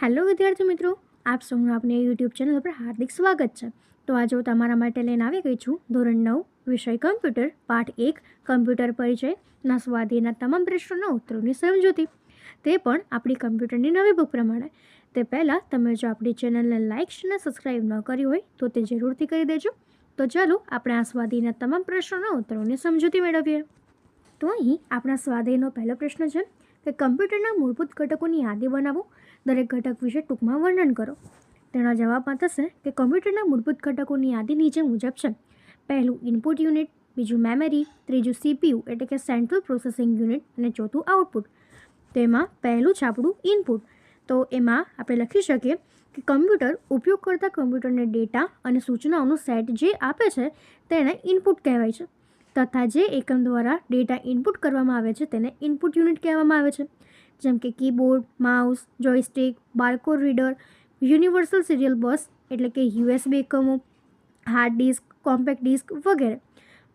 Hello વિદ્યાર્થી મિત્રો, આપ સૌનું આપણી યુટ્યુબ ચેનલ પર હાર્દિક સ્વાગત છે। તો આજે હું તમારા માટે લઈને આવી ગઈ છું ધોરણ 9 વિષય કમ્પ્યુટર પાઠ 1 કમ્પ્યુટર પરિચયના સ્વાધ્યાયના તમામ પ્રશ્નોના ઉત્તરોની સમજૂતી, તે પણ આપણી કમ્પ્યુટરની નવી બુક પ્રમાણે। તે પહેલાં તમે જો આપણી ચેનલને લાઇક અને સબસ્ક્રાઈબ ન કરી હોય તો તે જરૂરથી કરી દેજો। તો ચાલો આપણે આ સ્વાધ્યાયના તમામ પ્રશ્નોના ઉત્તરોની સમજૂતી મેળવીએ। તો અહીં આપણા સ્વાધ્યાયનો પહેલો પ્રશ્ન છે કે કમ્પ્યુટરના મૂળભૂત ઘટકોની યાદી બનાવો, દરેક ઘટક વિશે ટૂંકમાં વર્ણન કરો। તેના જવાબમાં થશે કે કમ્પ્યુટરના મૂળભૂત ઘટકોની યાદી નીચે મુજબ છે। પહેલું ઇનપુટ યુનિટ, બીજું મેમરી, ત્રીજું CPU એટલે કે સેન્ટ્રલ પ્રોસેસિંગ યુનિટ અને ચોથું આઉટપુટ। તેમાં પહેલું છે આપણું ઇનપુટ। તો એમાં આપણે લખી શકીએ કે કમ્પ્યુટર ઉપયોગ કરતા કમ્પ્યુટરને ડેટા અને સૂચનાઓનું સેટ જે આપે છે તેને ઇનપુટ કહેવાય છે, તથા જે એકમ દ્વારા ડેટા ઇનપુટ કરવામાં આવે છે તેને ઇનપુટ યુનિટ કહેવામાં આવે છે, જેમ કે keyboard, mouse, joystick, barcode reader, universal serial bus એટલે કે USB એકમો, હાર્ડ ડિસ્ક, કોમ્પેક્ટ ડિસ્ક વગેરે।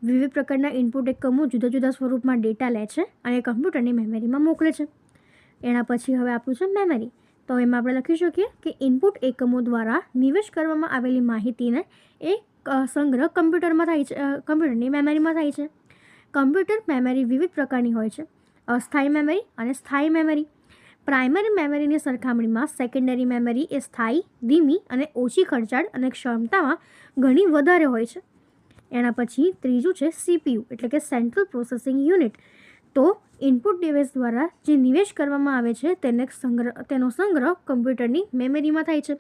વિવિધ પ્રકારના ઇનપુટ એકમો જુદા જુદા સ્વરૂપમાં ડેટા લે છે અને કમ્પ્યુટરની મેમરીમાં મોકલે છે। એના પછી હવે આપણું છે મેમરી। તો એમાં આપણે લખી શકીએ કે ઇનપુટ એકમો દ્વારા નિવેશ કરવામાં આવેલી માહિતીને એ સંગ્રહ કમ્પ્યુટરમાં થાય છે, કમ્પ્યુટરની મેમરીમાં થાય છે। કમ્પ્યુટર મેમરી વિવિધ પ્રકારની હોય છે, અસ્થાયી મેમરી અને સ્થાયી મેમરી। પ્રાઇમરી મેમરીની સરખામણીમાં સેકન્ડરી મેમરી એ સ્થાયી, ધીમી અને ઓછી ખર્ચાળ અને ક્ષમતામાં ઘણી વધારે હોય છે। એના પછી ત્રીજું છે CPU એટલે કે સેન્ટ્રલ પ્રોસેસિંગ યુનિટ। તો ઇનપુટ ડિવાઇસ દ્વારા જે નિવેશ કરવામાં આવે છે તેનો સંગ્રહ કમ્પ્યુટરની મેમરીમાં થાય છે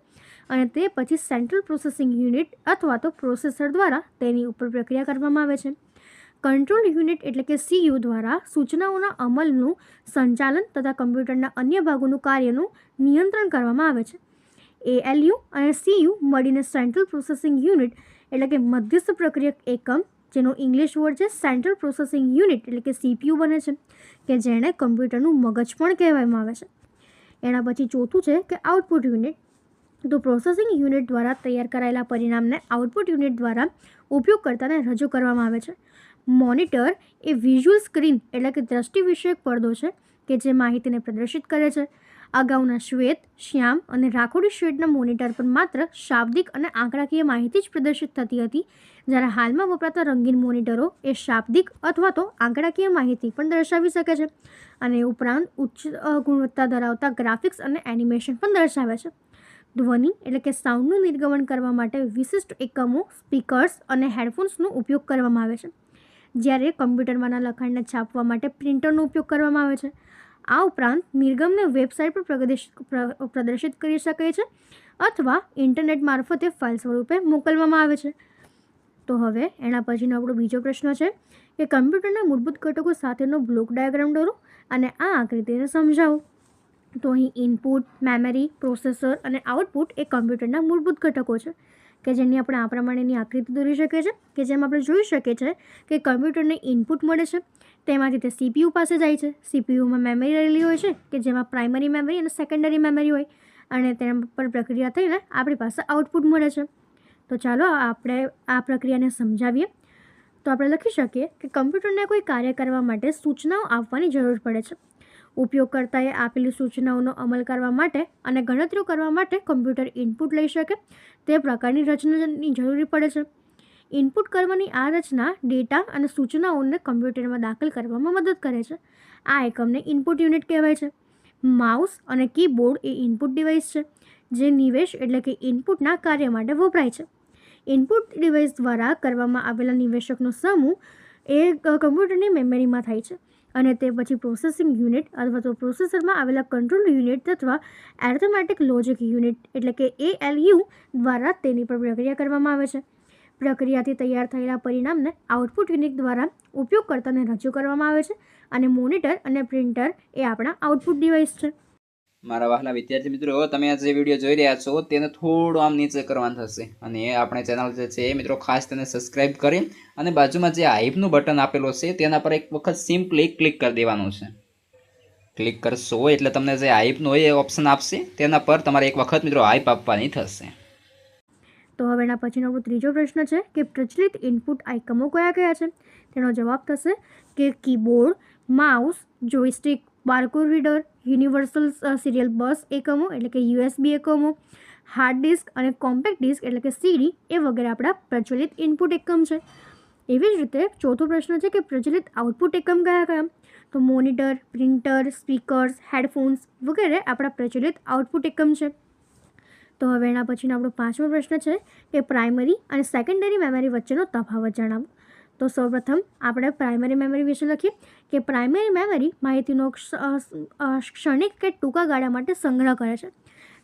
અને તે પછી સેન્ટ્રલ પ્રોસેસિંગ યુનિટ અથવા તો પ્રોસેસર દ્વારા તેની ઉપર પ્રક્રિયા કરવામાં આવે છે। કંટ્રોલ યુનિટ એટલે કે CU દ્વારા સૂચનાઓના અમલનું સંચાલન તથા કમ્પ્યુટરના અન્ય ભાગોનું કાર્યનું નિયંત્રણ કરવામાં આવે છે। ALU અને CU મળીને સેન્ટ્રલ પ્રોસેસિંગ યુનિટ એટલે કે મધ્યસ્થ પ્રક્રિયક એકમ, જેનો ઇંગ્લિશ વર્ડ છે સેન્ટ્રલ પ્રોસેસિંગ યુનિટ એટલે કે CPU બને છે, કે જેને કમ્પ્યુટરનું મગજ પણ કહેવામાં આવે છે। એના પછી ચોથું છે કે આઉટપુટ યુનિટ। તો પ્રોસેસિંગ યુનિટ દ્વારા તૈયાર કરાયેલા પરિણામને આઉટપુટ યુનિટ દ્વારા ઉપયોગકર્તાને રજૂ કરવામાં આવે છે। મોનિટર એ વિઝ્યુઅલ સ્ક્રીન એટલે કે દ્રષ્ટિ વિષયક પડદો છે કે જે માહિતીને પ્રદર્શિત કરે છે। અગાઉના શ્વેત, શ્યામ અને રાખોડી શેડના મોનિટર પર માત્ર શાબ્દિક અને આંકડાકીય માહિતી જ પ્રદર્શિત થતી હતી, જ્યારે હાલમાં વપરાતા રંગીન મોનિટરો એ શાબ્દિક અથવા તો આંકડાકીય માહિતી પણ દર્શાવી શકે છે અને ઉપરાંત ઉચ્ચ ગુણવત્તા ધરાવતા ગ્રાફિક્સ અને એનિમેશન પણ દર્શાવે છે। ધ્વનિ એટલે કે સાઉન્ડનું નિર્ગમન કરવા માટે વિશિષ્ટ એકમો, સ્પીકર્સ અને હેડફોન્સનો ઉપયોગ કરવામાં આવે છે, જ્યારે કમ્પ્યુટરમાંના લખાણને છાપવા માટે પ્રિન્ટરનો ઉપયોગ કરવામાં આવે છે। આ ઉપરાંત નિર્ગમને વેબસાઇટ પર પ્રદર્શિત કરી શકાય છે અથવા ઇન્ટરનેટ મારફતે ફાઇલ સ્વરૂપે મોકલવામાં આવે છે। તો હવે એના પછીનો આપણો બીજો પ્રશ્ન છે કે કમ્પ્યુટરના મૂળભૂત ઘટકો સાથેનો બ્લોક ડાયાગ્રામ દોરો અને આ આકૃતિને સમજાવો। તો અહીં ઇનપુટ, મેમરી, પ્રોસેસર અને આઉટપુટ એ કમ્પ્યુટરના મૂળભૂત ઘટકો છે કે જેની આપણે આ પ્રમાણેની આકૃતિ દોરી શકીએ છીએ, કે જેમ આપણે જોઈ શકીએ છીએ કે કમ્પ્યુટરને ઇનપુટ મળે છે, તેમાંથી તે CPU પાસે જાય છે। CPUમાં મેમરી રહેલી હોય છે કે જેમાં પ્રાઇમરી મેમરી અને સેકન્ડરી મેમરી હોય અને તેના પર પ્રક્રિયા થઈને આપણી પાસે આઉટપુટ મળે છે। તો ચાલો આપણે આ પ્રક્રિયાને સમજાવીએ। તો આપણે લખી શકીએ કે કમ્પ્યુટરને કોઈ કાર્ય કરવા માટે સૂચનાઓ આપવાની જરૂર પડે છે। ઉપયોગકર્તાએ આપેલી સૂચનાઓનો અમલ કરવા માટે અને ગણતરીઓ કરવા માટે કમ્પ્યુટર ઇનપુટ લઈ શકે તે પ્રકારની રચનાની જરૂરી પડે છે। ઇનપુટ કરવાની આ રચના ડેટા અને સૂચનાઓને કમ્પ્યુટરમાં દાખલ કરવામાં મદદ કરે છે। આ એકમને ઇનપુટ યુનિટ કહેવાય છે। માઉસ અને કીબોર્ડ એ ઇનપુટ ડિવાઇસ છે જે નિવેશ એટલે કે ઇનપુટના કાર્ય માટે વપરાય છે। ઇનપુટ ડિવાઇસ દ્વારા કરવામાં આવેલા નિવેશકનો સમૂહ એ કમ્પ્યુટરની મેમરીમાં થાય છે અને તે પછી પ્રોસેસિંગ યુનિટ અથવા તો પ્રોસેસરમાં આવેલા કંટ્રોલ યુનિટ અથવા એર્થમેટિક લોજિક યુનિટ એટલે કે ALU દ્વારા તેની પર પ્રક્રિયા કરવામાં આવે છે। પ્રક્રિયાથી તૈયાર થયેલા પરિણામને આઉટપુટ યુનિટ દ્વારા ઉપયોગકર્તાને રજૂ કરવામાં આવે છે અને મોનિટર અને પ્રિન્ટર એ આપણા આઉટપુટ ડિવાઇસ છે। મારા વહાલા વિદ્યાર્થી મિત્રો, તમે આ જે વિડીયો જોઈ રહ્યા છો તેને થોડું આમ નીચે કરવાનું થશે અને આપણે ચેનલ જે છે એ મિત્રો ખાસ તેને સબસ્ક્રાઇબ કરી અને બાજુમાં જે હાઈપનું બટન આપેલું છે તેના પર એક વખત સિમ્પલી ક્લિક કરી દેવાનું છે। ક્લિક કરશો એટલે તમને જે હાઈપનું હોય એ ઓપ્શન આપશે, તેના પર તમારે એક વખત મિત્રો હાઈપ આપવાની થશે। તો હવે એના પછીનો આપણો ત્રીજો પ્રશ્ન છે કે પ્રચલિત ઇનપુટ આઇકમો કયા કયા છે? તેનો જવાબ થશે કે keyboard, mouse, joystick, barcode reader, universal serial bus એકમો એટલે કે USB એકમો, હાર્ડ ડિસ્ક અને કોમ્પેક્ટ ડિસ્ક એટલે કે CD એ વગેરે આપણા પ્રચલિત ઇનપુટ એકમ છે. એવી જ રીતે ચોથો પ્રશ્ન છે કે પ્રચલિત આઉટપુટ એકમ કયા કયા? તો મોનિટર, પ્રિન્ટર, સ્પીકર્સ, હેડફોન્સ વગેરે આપણા પ્રચલિત આઉટપુટ એકમ છે. તો હવે એના પછીનો આપણો પાંચમો પ્રશ્ન છે કે પ્રાઇમરી અને સેકન્ડરી મેમરી વચ્ચેનો તફાવત જણાવો. તો સૌપ્રથમ આપણે પ્રાઇમરી મેમરી વિશે લખીએ કે પ્રાઇમરી મેમરી માહિતીનો ક્ષણિક કે ટૂંકા ગાળા માટે સંગ્રહ કરે છે,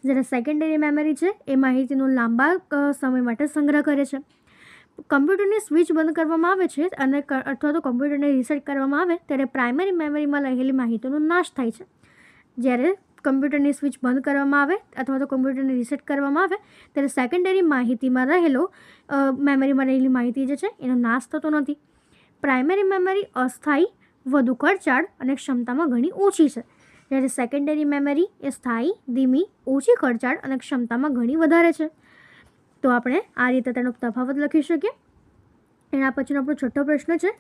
જ્યારે સેકન્ડરી મેમરી છે એ માહિતીનો લાંબા સમય માટે સંગ્રહ કરે છે. કમ્પ્યુટરની સ્વિચ બંધ કરવામાં આવે છે અને અથવા તો કમ્પ્યુટરને રીસેટ કરવામાં આવે ત્યારે પ્રાઇમરી મેમરીમાં રહેલી માહિતીનો નાશ થાય છે. જ્યારે કમ્પ્યુટરની સ્વિચ બંધ કરવામાં આવે અથવા તો કમ્પ્યુટરને રીસેટ કરવામાં આવે ત્યારે સેકન્ડરી માહિતીમાં મેમરીમાં રહેલી માહિતી જે છે એનો નાશ થતો નથી. પ્રાઇમરી મેમરી અસ્થાયી, વધુ ખર્ચાળ અને ક્ષમતામાં ઘણી ઓછી છે, જ્યારે સેકન્ડરી મેમરી એ સ્થાયી, ધીમી, ઓછી ખર્ચાળ અને ક્ષમતામાં ઘણી વધારે છે. તો આપણે આ રીતે તેનો તફાવત લખી શકીએ. એના પછીનો આપણો છઠ્ઠો પ્રશ્ન છે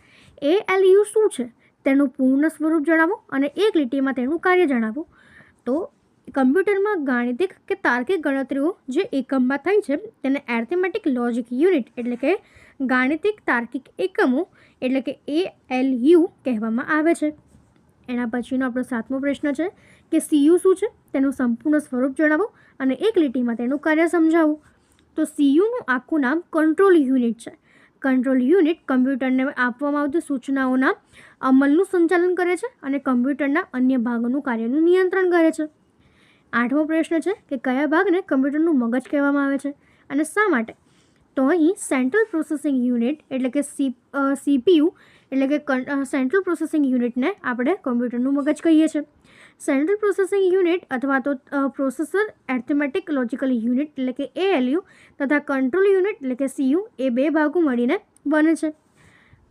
ALU શું છે? તેનું પૂર્ણ સ્વરૂપ જણાવો અને એક લીટીમાં તેનું કાર્ય જણાવો. તો કમ્પ્યુટરમાં ગાણિતિક કે તાર્કિક ગણતરીઓ જે એકમમાં થાય છે તેને એર્થમેટિક લોજિક યુનિટ એટલે કે ગાણિતિક તાર્કિક એકમો એટલે કે ALU કહેવામાં આવે છે. એના પછીનો આપણો સાતમો પ્રશ્ન છે કે CU શું છે? તેનું સંપૂર્ણ સ્વરૂપ જણાવો અને એક લીટીમાં તેનું કાર્ય સમજાવો. તો CUનું આખું નામ કંટ્રોલ યુનિટ છે. કંટ્રોલ યુનિટ કમ્પ્યુટરને આપવામાં આવતી સૂચનાઓના અમલનું સંચાલન કરે છે અને કમ્પ્યુટરના અન્ય ભાગોનું કાર્યનું નિયંત્રણ કરે છે. આઠમો પ્રશ્ન છે કે કયા ભાગને કમ્પ્યુટરનું મગજ કહેવામાં આવે છે અને શા માટે? તો અહીં સેન્ટ્રલ પ્રોસેસિંગ યુનિટ એટલે કે CPU એટલે કે સેન્ટ્રલ પ્રોસેસિંગ યુનિટને આપણે કમ્પ્યુટરનું મગજ કહીએ છીએ. સેન્ટ્રલ પ્રોસેસિંગ યુનિટ અથવા તો પ્રોસેસર એર્થમેટિક લોજિકલ યુનિટ એટલે કે ALU તથા કંટ્રોલ યુનિટ એટલે કે CU એ બે ભાગો મળીને બને છે.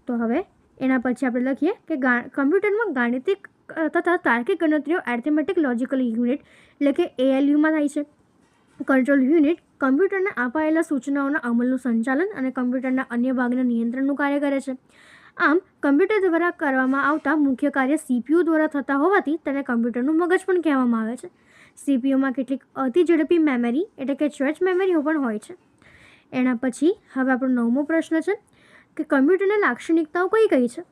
તો હવે એના પછી આપણે લખીએ કે કમ્પ્યુટરમાં ગાણિતિક તથા તાર્કિક ગણતરીઓ એર્થમેટિક લોજિકલ યુનિટ એટલે કે ALUમાં થાય છે. કંટ્રોલ યુનિટ કમ્પ્યુટરને અપાયેલા સૂચનાઓના અમલનું સંચાલન અને કમ્પ્યુટરના અન્ય ભાગના નિયંત્રણનું કાર્ય કરે છે. આમ કમ્પ્યુટર દ્વારા કરવામાં આવતા મુખ્ય કાર્ય CPU દ્વારા થતા હોવાથી તેને કમ્પ્યુટરનું મગજ પણ કહેવામાં આવે છે. CPUમાં કેટલીક અતિ ઝડપી મેમરી એટલે કે સ્ટ્રેચ મેમરીઓ પણ હોય છે. એના પછી હવે આપણો નવમો પ્રશ્ન છે કે કમ્પ્યુટરની લાક્ષણિકતાઓ કઈ કઈ છે?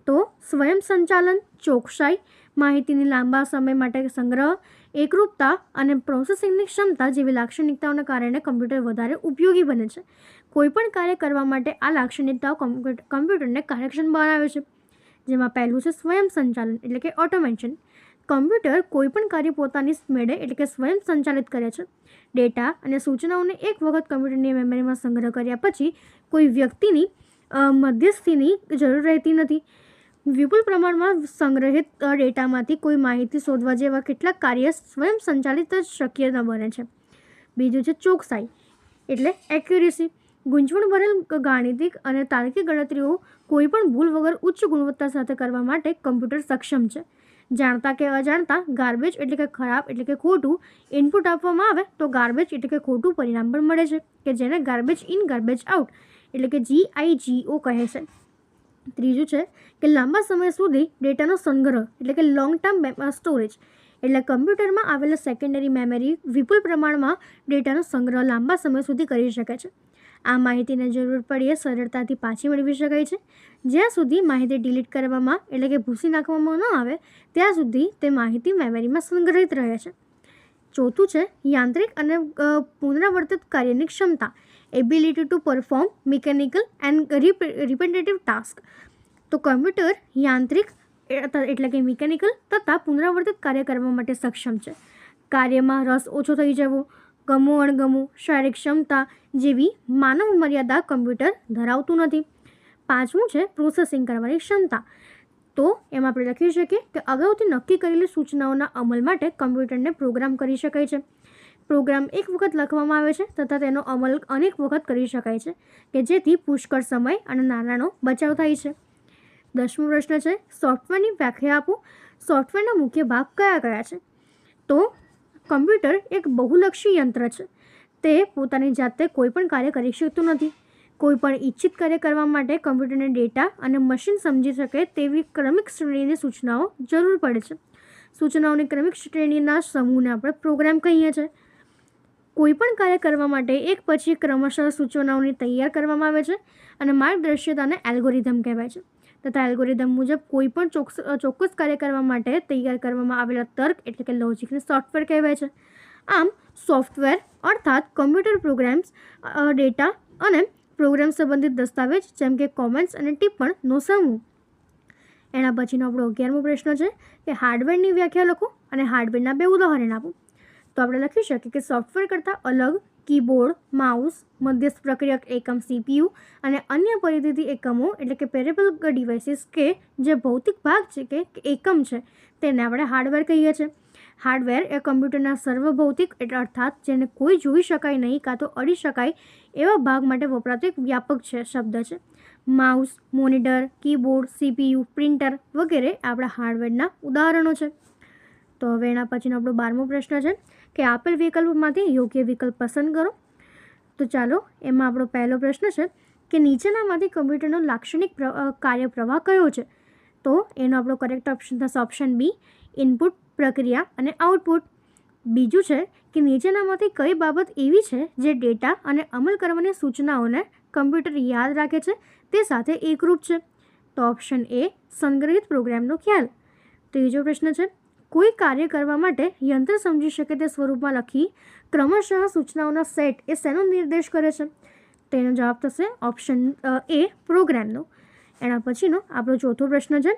તો સ્વયં સંચાલન, ચોકસાઈ, માહિતીની લાંબા સમય માટે સંગ્રહ, એકરૂપતા અને પ્રોસેસિંગની ક્ષમતા જેવી લાક્ષણિકતાઓના કારણે કમ્પ્યુટર વધારે ઉપયોગી બને છે. કોઈપણ કાર્ય કરવા માટે આ લાક્ષણિકતાઓ કમ્પ્યુટરને કાર્યક્ષમ બનાવે છે. જેમાં પહેલું છે સ્વયં સંચાલન એટલે કે ઓટોમેશન. કમ્પ્યુટર કોઈપણ કાર્ય પોતાની મેળે એટલે કે સ્વયં સંચાલિત કરે છે. ડેટા અને સૂચનાઓને એક વખત કમ્પ્યુટરની મેમરીમાં સંગ્રહ કર્યા પછી કોઈ વ્યક્તિની મધ્યસ્થીની જરૂર રહેતી નથી. વિપુલ પ્રમાણમાં સંગ્રહિત ડેટામાંથી કોઈ માહિતી શોધવા જેવા કેટલાક કાર્ય સ્વયં સંચાલિત જ શક્ય ન બને છે. બીજું છે ચોકસાઈ એટલે એક્યુરેસી. ગૂંચવણભરેલ ગાણિતિક અને તાર્કિક ગણતરીઓ કોઈપણ ભૂલ વગર ઉચ્ચ ગુણવત્તા સાથે કરવા માટે કમ્પ્યુટર સક્ષમ છે. જાણતા કે અજાણતા ગાર્બેજ એટલે કે ખરાબ એટલે કે ખોટું ઇનપુટ આપવામાં આવે તો ગાર્બેજ એટલે કે ખોટું પરિણામ પણ મળે છે કે જેને ગાર્બેજ ઇન ગાર્બેજ આઉટ એટલે કે GIGO કહે છે. ત્રીજું છે કે લાંબા સમય સુધી ડેટાનો સંગ્રહ એટલે કે લોંગ ટર્મ સ્ટોરેજ એટલે કમ્પ્યુટરમાં આવેલા સેકન્ડરી મેમરી વિપુલ પ્રમાણમાં ડેટાનો સંગ્રહ લાંબા સમય સુધી કરી શકે છે. આ માહિતીને જરૂર પડીએ સરળતાથી પાછી મેળવી શકાય છે. જ્યાં સુધી માહિતી ડિલીટ કરવામાં એટલે કે ભૂંસી નાખવામાં ન આવે ત્યાં સુધી તે માહિતી મેમરીમાં સંગ્રહિત રહે છે. ચોથું છે યાંત્રિક અને પુનરાવર્તિત કાર્યની ક્ષમતા ability to perform mechanical and repetitive task. તો કમ્પ્યુટર યાંત્રિક એટલે કે મિકેનિકલ તથા પુનરાવર્તિત કાર્ય કરવા માટે સક્ષમ છે. કાર્યમાં રસ ઓછો થઈ જવો, ગમવું અણગમવું, શારીરિક ક્ષમતા જેવી માનવ મર્યાદા કમ્પ્યુટર ધરાવતું નથી. પાંચમું છે પ્રોસેસિંગ કરવાની ક્ષમતા. તો એમાં આપણે લખી શકીએ કે અગાઉથી નક્કી કરેલી સૂચનાઓના અમલ માટે કમ્પ્યુટરને પ્રોગ્રામ કરી શકાય છે. પ્રોગ્રામ એક વખત લખવામાં આવે છે તથા તેનો અમલ અનેક વખત કરી શકાય છે કે જેથી પુષ્કળ સમય અને નાણાંનો બચાવ થાય છે. 10મો પ્રશ્ન છે સોફ્ટવેરની વ્યાખ્યા આપો. સોફ્ટવેરના મુખ્ય ભાગ કયા કયા છે? તો કમ્પ્યુટર એક બહુલક્ષી યંત્ર છે. તે પોતાની જાતે કોઈપણ કાર્ય કરી શકતું નથી. કોઈપણ ઇચ્છિત કાર્ય કરવા માટે કમ્પ્યુટરને ડેટા અને મશીન સમજી શકે તેવી ક્રમિક શ્રેણીની સૂચનાઓ જરૂર પડે છે. સૂચનાઓની ક્રમિક શ્રેણીના સમૂહને આપણે પ્રોગ્રામ કહીએ છીએ. કોઈપણ કાર્ય કરવા માટે એક પછી ક્રમશઃ સૂચનાઓની તૈયાર કરવામાં આવે છે અને માર્ગદર્શિતાને એલ્ગોરિધમ કહેવાય છે. તથા એલ્ગોરિધમ મુજબ કોઈપણ ચોક્કસ કાર્ય કરવા માટે તૈયાર કરવામાં આવેલા તર્ક એટલે કે લોજિકને સોફ્ટવેર કહેવાય છે. આમ સોફ્ટવેર અર્થાત કમ્પ્યુટર પ્રોગ્રામ્સ, ડેટા અને પ્રોગ્રામ સંબંધિત દસ્તાવેજ જેમ કે કોમેન્ટ્સ અને ટિપ્પણનો સમૂહ. એના પછીનો આપણો 11મો પ્રશ્ન છે કે હાર્ડવેરની વ્યાખ્યા લખો અને હાર્ડવેરના 2 ઉદાહરણ આપો. તો આપણે લખી શકીએ કે સોફ્ટવેર કરતાં અલગ કીબોર્ડ, માઉસ, મધ્યસ્થ પ્રક્રિયક એકમ CPU અને અન્ય પરિધિતિ એકમો એટલે કે પેરેબલ ડિવાઇસીસ કે જે ભૌતિક ભાગ છે કે એકમ છે તેને આપણે હાર્ડવેર કહીએ છીએ. હાર્ડવેર એ કમ્પ્યુટરના સર્વભૌતિક અર્થાત જેને કોઈ જોઈ શકાય નહીં કાં તો અડી શકાય એવા ભાગ માટે વપરાતો એક વ્યાપક શબ્દ છે. Mouse, monitor, keyboard, CPU, printer વગેરે આપણા હાર્ડવેરના ઉદાહરણો છે. તો હવે એના પછીનો આપણો 12મો પ્રશ્ન છે કે આપેલ વિકલ્પમાંથી યોગ્ય વિકલ્પ પસંદ કરો. તો ચાલો એમાં આપણો પહેલો પ્રશ્ન છે કે નીચેનામાંથી કમ્પ્યુટરનો લાક્ષણિક કાર્યપ્રવાહ કયો છે. તો એનો આપણો કરેક્ટ ઓપ્શન થશે ઓપ્શન બી, ઇનપુટ, પ્રક્રિયા અને આઉટપુટ. બીજું છે કે નીચેનામાંથી કઈ બાબત એવી છે જે ડેટા અને અમલ કરવાની સૂચનાઓને કમ્પ્યુટર યાદ રાખે છે તે સાથે એકરૂપ છે. તો ઓપ્શન એ, સંગ્રહિત પ્રોગ્રામનો ખ્યાલ. ત્રીજો પ્રશ્ન છે કોઈ કાર્ય કરવા માટે યંત્ર સમજી શકે તે સ્વરૂપમાં લખી ક્રમશઃ સૂચનાઓના સેટ એ શેનો નિર્દેશ કરે છે. તેનો જવાબ થશે ઓપ્શન એ, પ્રોગ્રામનો. એના પછીનો આપણો ચોથો પ્રશ્ન છે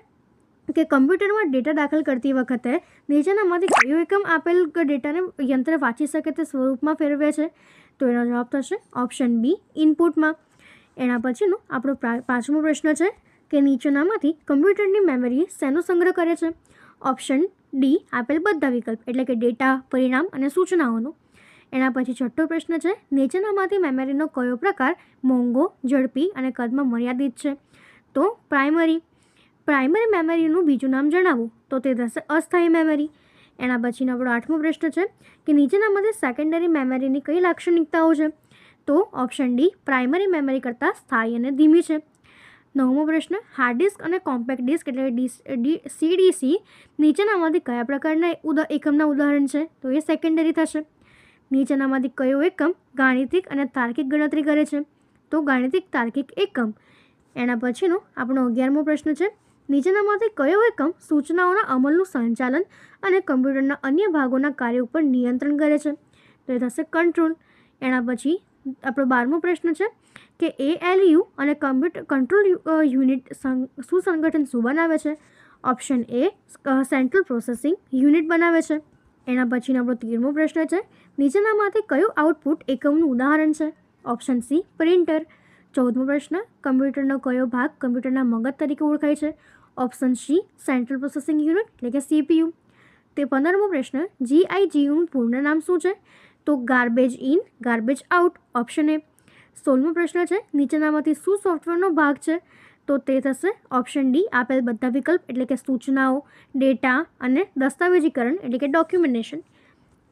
કે કમ્પ્યુટરમાં ડેટા દાખલ કરતી વખતે નીચેનામાંથી કયો એકમ આપેલ ડેટાને યંત્ર વાંચી શકે તે સ્વરૂપમાં ફેરવે છે. તો એનો જવાબ થશે ઓપ્શન બી, ઇનપુટમાં. એના પછીનો આપણો 5મો પ્રશ્ન છે કે નીચેનામાંથી કમ્પ્યુટરની મેમરી શેનો સંગ્રહ કરે છે. ઓપ્શન ડી, આપેલ બધા વિકલ્પ એટલે કે ડેટા, પરિણામ અને સૂચનાઓનો. એના પછી છઠ્ઠો પ્રશ્ન છે નીચેનામાંથી મેમરીનો કયો પ્રકાર મોંઘો, ઝડપી અને કદમાં મર્યાદિત છે. તો પ્રાઇમરી મેમરીનું બીજું નામ જણાવો. તો તે થશે અસ્થાયી મેમરી. એના પછીનો આપણો 8મો પ્રશ્ન છે કે નીચેનામાંથી સેકન્ડરી મેમરીની કઈ લાક્ષણિકતાઓ છે. તો ઓપ્શન ડી, પ્રાઇમરી મેમરી કરતાં સ્થાયી અને ધીમી છે. 9મો પ્રશ્ન હાર્ડ ડિસ્ક અને કોમ્પેક્ટ ડિસ્ક એટલે CDC નીચેનામાંથી કયા પ્રકારના એકમના ઉદાહરણ છે. તો એ સેકન્ડરી થશે. નીચેનામાંથી કયો એકમ ગાણિતિક અને તાર્કિક ગણતરી કરે છે. તો ગાણિતિક તાર્કિક એકમ. એના પછીનો આપણો 11મો પ્રશ્ન છે નીચેનામાંથી કયો એકમ સૂચનાઓના અમલનું સંચાલન અને કમ્પ્યુટરના અન્ય ભાગોના કાર્ય ઉપર નિયંત્રણ કરે છે. તો એ થશે કંટ્રોલ. એના પછી આપણો 12મો પ્રશ્ન છે કે ALU અને કંટ્રોલ યુનિટ સુસંગઠન શું બનાવે છે. Option A, central processing unit બનાવે છે. એના પછીનો આપણો 13મો પ્રશ્ન છે નીચેનામાંથી કયું આઉટપુટ એકમનું ઉદાહરણ છે. Option C, printer. 14મો પ્રશ્ન કમ્પ્યુટરનો કયો ભાગ કમ્પ્યુટરના મગજ તરીકે ઓળખાય છે. Option C, central processing unit એટલે કે CPU. તે 15મો પ્રશ્ન GIGUનું પૂર્ણ નામ શું છે. તો garbage in, garbage out. Option A. 16મો પ્રશ્ન છે નીચેનામાંથી શું સોફ્ટવેરનો ભાગ છે. તો તે થશે ઓપ્શન ડી, આપેલ બધા વિકલ્પ એટલે કે સૂચનાઓ, ડેટા અને દસ્તાવેજીકરણ એટલે કે ડોક્યુમેન્ટેશન.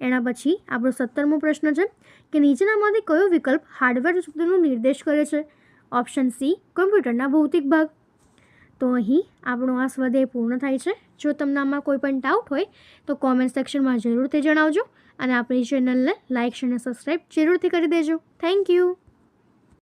એના પછી આપણો 17મો પ્રશ્ન છે કે નીચેનામાંથી કયો વિકલ્પ હાર્ડવેર શબ્દનો નિર્દેશ કરે છે. ઓપ્શન સી, કમ્પ્યુટરના ભૌતિક ભાગ. તો અહીં આપણો આ સ્વાધ્યાય પૂર્ણ થાય છે. જો તમને આમાં કોઈ પણ ડાઉટ હોય તો કોમેન્ટ સેક્શનમાં જરૂરથી જણાવજો અને આપણી ચેનલને લાઇક અને સબસ્ક્રાઈબ જરૂરથી કરી દેજો. Thank you.